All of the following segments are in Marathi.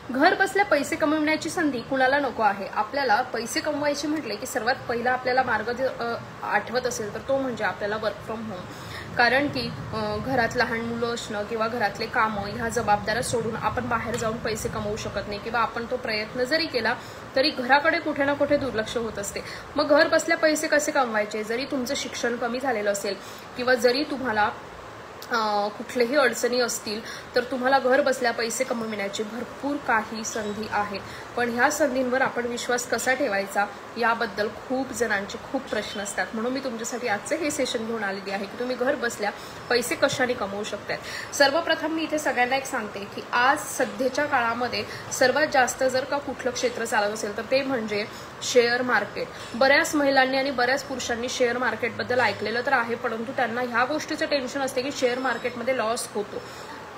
घर बसल्या पैसे कमवण्याची संधी कुणाला नको आहे। आपल्याला पैसे कमवायचे म्हटले की सर्वात पहिला आपल्याला मार्ग आठवत असेल तर तो म्हणजे आपल्याला वर्क फ्रॉम होम। कारण की घरात लहान मुलं असणं किंवा घरातले कामं ह्या जबाबदाऱ्या सोडून आपण बाहेर जाऊन पैसे कमवू शकत नाही किंवा आपण तो प्रयत्न जरी केला तरी घराकडे कुठे ना कुठे दुर्लक्ष होत असते। मग घर बसल्या पैसे कसे कमवायचे, जरी तुमचं शिक्षण कमी झालेलं असेल किंवा जरी तुम्हाला कुठलेही अडचणी असतील तर तुम्हाला घर बसल्या पैसे कमविण्याची भरपूर काही संधी आहेत। पण ह्या संधींवर आपण विश्वास कसा ठेवायचा याबद्दल खूप जणांचे खूप प्रश्न असतात। म्हणून मी तुमच्यासाठी आजचे हे सेशन घेऊन आलेली आहे की तुम्ही घर बसल्या पैसे कशाने कमवू शकतात। सर्वप्रथम मी इथे सगळ्यांना एक सांगते की आज सध्याच्या काळामध्ये सर्वात जास्त जर का कुठलं क्षेत्र चालत असेल तर ते म्हणजे शेअर मार्केट। बऱ्याच महिलांनी आणि बऱ्याच पुरुषांनी शेअर मार्केटबद्दल ऐकलेलं तर आहे, परंतु त्यांना ह्या गोष्टीचं टेन्शन असते की शेअर मार्केटमध्ये लॉस होतो।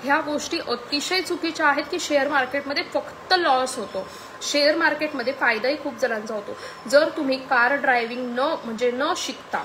ह्या गोष्टी अतिशय चुकीच्या आहेत की शेअर मार्केटमध्ये फक्त लॉस होतो। शेअर मार्केटमध्ये फायदाही खूप जणांचा होतो। जर तुम्ही कार ड्रायव्हिंग न शिकता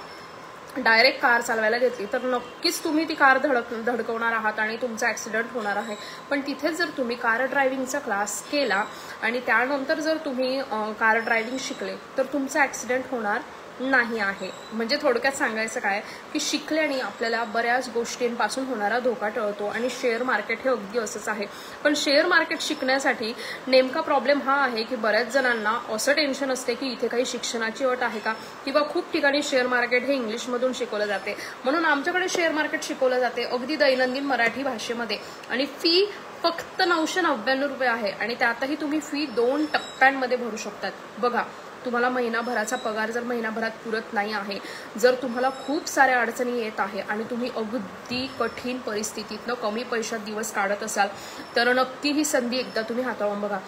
डायरेक्ट कार चालवायला घेतली तर नक्कीच तुम्ही ती कार धडकवणार आहात आणि तुमचा ऍक्सिडेंट होणार आहे। पण तिथेच जर तुम्ही कार ड्रायव्हिंगचा क्लास केला आणि त्यानंतर जर तुम्ही कार ड्रायव्हिंग शिकले तर तुमचा ऍक्सिडेंट होणार नाही आहे। म्हणजे थोडक्यात सांगायचं काय की शिकल्याने आपल्याला बऱ्याच गोष्टींपासून होणारा धोका टळतो आणि शेअर मार्केट हे अगदी असंच आहे। पण शेअर मार्केट शिकण्यासाठी नेमका प्रॉब्लेम हा आहे की बऱ्याच जणांना असं टेन्शन असते की इथे काही शिक्षणाची अट आहे का, किंवा खूप ठिकाणी शेअर मार्केट हे इंग्लिशमधून शिकवलं जाते। म्हणून आमच्याकडे शेअर मार्केट शिकवलं जाते अगदी दैनंदिन मराठी भाषेमध्ये आणि फी फक्त 999 रुपये आहे आणि त्यातही तुम्ही फी 2 टप्प्यांमध्ये भरू शकतात। बघा, तुम्हाला महिनाभराचा पगार जर महिनाभरात पुरत नाही आहे, जर तुम्हाला खूप साऱ्या अडचणी येत आहे आणि तुम्ही अगदी कठीण परिस्थितीतनं कमी पैशात दिवस काढत असाल तर नक्की ही संधी एकदा तुम्ही हाताळून बघा।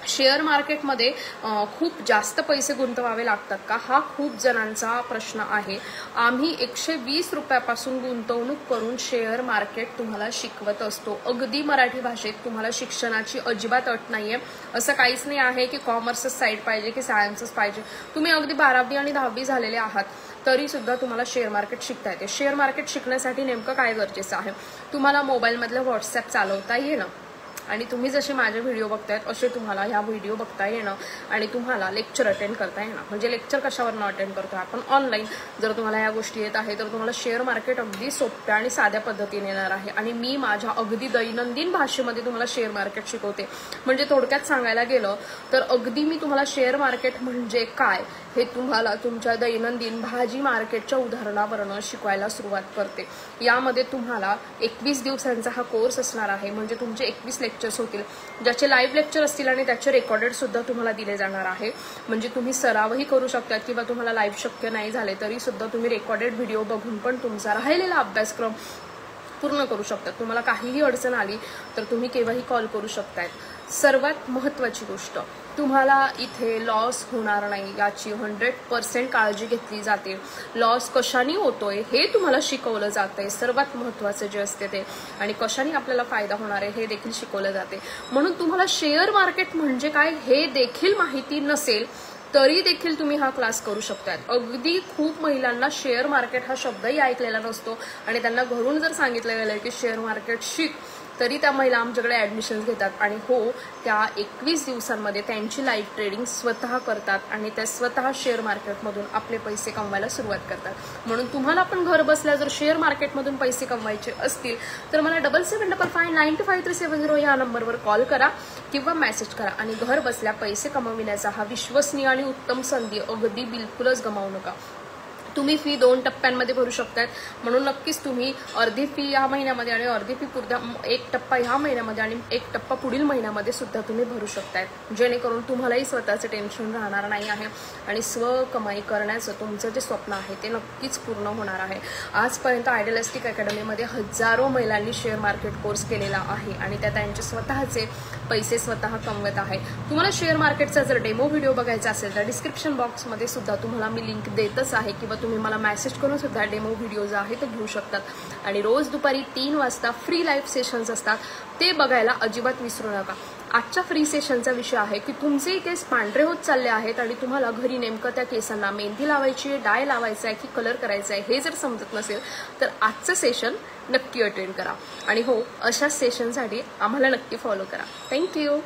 शेअर मार्केटमध्ये खूप जास्त पैसे गुंतवावे लागतात का, हा खूप जणांचा प्रश्न आहे। आम्ही 120 रुपयापासून गुंतवणूक करून शेअर मार्केट तुम्हाला शिकवत असतो अगदी मराठी भाषेत। तुम्हाला शिक्षणाची अजिबात अट नाहीये। असं काहीच नाही आहे की कॉमर्सच साईड पाहिजे की सायन्सच पाहिजे। तुम्ही अगदी 12वी आणि 10वी झालेले आहात तरी सुद्धा तुम्हाला शेअर मार्केट शिकता येते। शेअर मार्केट शिकण्यासाठी नेमकं काय गरजेचं आहे, तुम्हाला मोबाईलमधलं व्हॉट्सअप चालवता येणं आणि तुम्ही जसे माझे व्हिडिओ बघतायत असे तुम्हाला ह्या व्हिडिओ बघता येणं आणि तुम्हाला लेक्चर अटेंड करता येणं। म्हणजे लेक्चर कशावरनं अटेंड करतो आपण, ऑनलाईन। जर तुम्हाला ह्या गोष्टी येत आहे तर तुम्हाला शेअर मार्केट अगदी सोप्या आणि साध्या पद्धतीने येणार आहे आणि मी माझ्या अगदी दैनंदिन भाषेमध्ये तुम्हाला शेअर मार्केट शिकवते। म्हणजे थोडक्यात सांगायला गेलं तर अगदी मी तुम्हाला शेअर मार्केट म्हणजे काय हे तुम्हाला तुमच्या दैनंदिन भाजी मार्केटच्या उदाहरणावरून शिकवायला सुरुवात करते। यामध्ये तुम्हाला 21 दिवसांचा हा कोर्स असणार आहे। म्हणजे तुमचे 21 लेक्चर्स होतील, ज्याचे लाईव्ह लेक्चर असतील आणि त्याचे रेकॉर्डेड सुद्धा तुम्हाला दिले जाणार आहे। म्हणजे तुम्ही सरावही करू शकता किंवा तुम्हाला लाईव्ह शक्य नाही झाले तरी सुद्धा तुम्ही रेकॉर्डेड व्हिडिओ बघून पण तुमचा राहिलेला अभ्यासक्रम पूर्ण करू शकतात। तुम्हाला काहीही अडचण आली तर तुम्ही केव्हाही कॉल करू शकताय। सर्वात महत्त्वाची गोष्ट, तुम्हाला इथे लॉस होणार नाही याची 100% काळजी घेतली जाते। लॉस कशाने होतोय हे तुम्हाला शिकवलं जातंय, सर्वात महत्त्वाचं जे असते ते, आणि कशाने आपल्याला फायदा होणार आहे हे देखील शिकवलं जाते। म्हणून तुम्हाला शेअर मार्केट म्हणजे काय हे देखील माहिती नसेल तरी देखील तुम्ही हा क्लास करू शकता। अगदी खूप महिलांना शेअर मार्केट हा शब्दही ऐकलेला नसतो आणि त्यांना घरून जर सांगितलं गेलं की शेअर मार्केट शिक तरी त्या महिला आमच्याकडे ऍडमिशन घेतात आणि हो, त्या 21 दिवसांमध्ये त्यांची लाईव्ह ट्रेडिंग स्वतः करतात आणि त्या स्वतः शेअर मार्केटमधून आपले पैसे कमवायला सुरुवात करतात। म्हणून तुम्हाला पण घर बसल्या जर शेअर मार्केटमधून पैसे कमवायचे असतील तर मला 7755925370 या नंबरवर कॉल करा किंवा मेसेज करा आणि घर बसल्या पैसे कमविण्याचा हा विश्वसनीय आणि उत्तम संधी अगदी बिलकुलच गमावू नका। तुम्ही फी 2 टप्प्यांमध्ये भरू शकतात। म्हणून नक्कीच तुम्ही अर्धी फी या महिन्यामध्ये आणि अर्धी फी पुढच्या 1 टप्पा ह्या महिन्यामध्ये आणि 1 टप्पा पुढील महिन्यामध्ये सुद्धा तुम्ही भरू शकताय, जेणेकरून तुम्हालाही स्वतःचं टेन्शन राहणार नाही आहे आणि स्वकमाई करण्याचं तुमचं जे स्वप्न आहे ते नक्कीच पूर्ण होणार आहे। आजपर्यंत आयडियलिस्टिक अकॅडमीमध्ये हजारो महिलांनी शेअर मार्केट कोर्स केलेला आहे आणि त्या त्यांचे स्वतःचे पैसे स्वतः कमवत आहे। तुम्हाला शेअर मार्केटचा जर डेमो व्हिडिओ बघायचा असेल तर डिस्क्रिप्शन बॉक्समध्ये सुद्धा तुम्हाला मी लिंक देतच आहे किंवा तुम्ही मला मेसेज करून सुद्धा डेमो व्हिडिओ जे आहे ते घेऊ शकतात। आणि रोज दुपारी 3 वाजता फ्री लाईव्ह सेशन्स असतात, ते बघायला अजिबात विसरू नका। आजच्या फ्री सेशनचा विषय आहे की तुमचे केस पांढरे होत चालले आहेत आणि तुम्हाला घरी नेमकं त्या केसांना मेहंदी लावायची आहे, डाय लावायचा आहे की कलर करायचा आहे हे जर समजत नसेल तर आजचं सेशन नक्की अटेंड करा। आणि हो, अशा सेशनसाठी आम्हाला नक्की फॉलो करा। थँक्यू।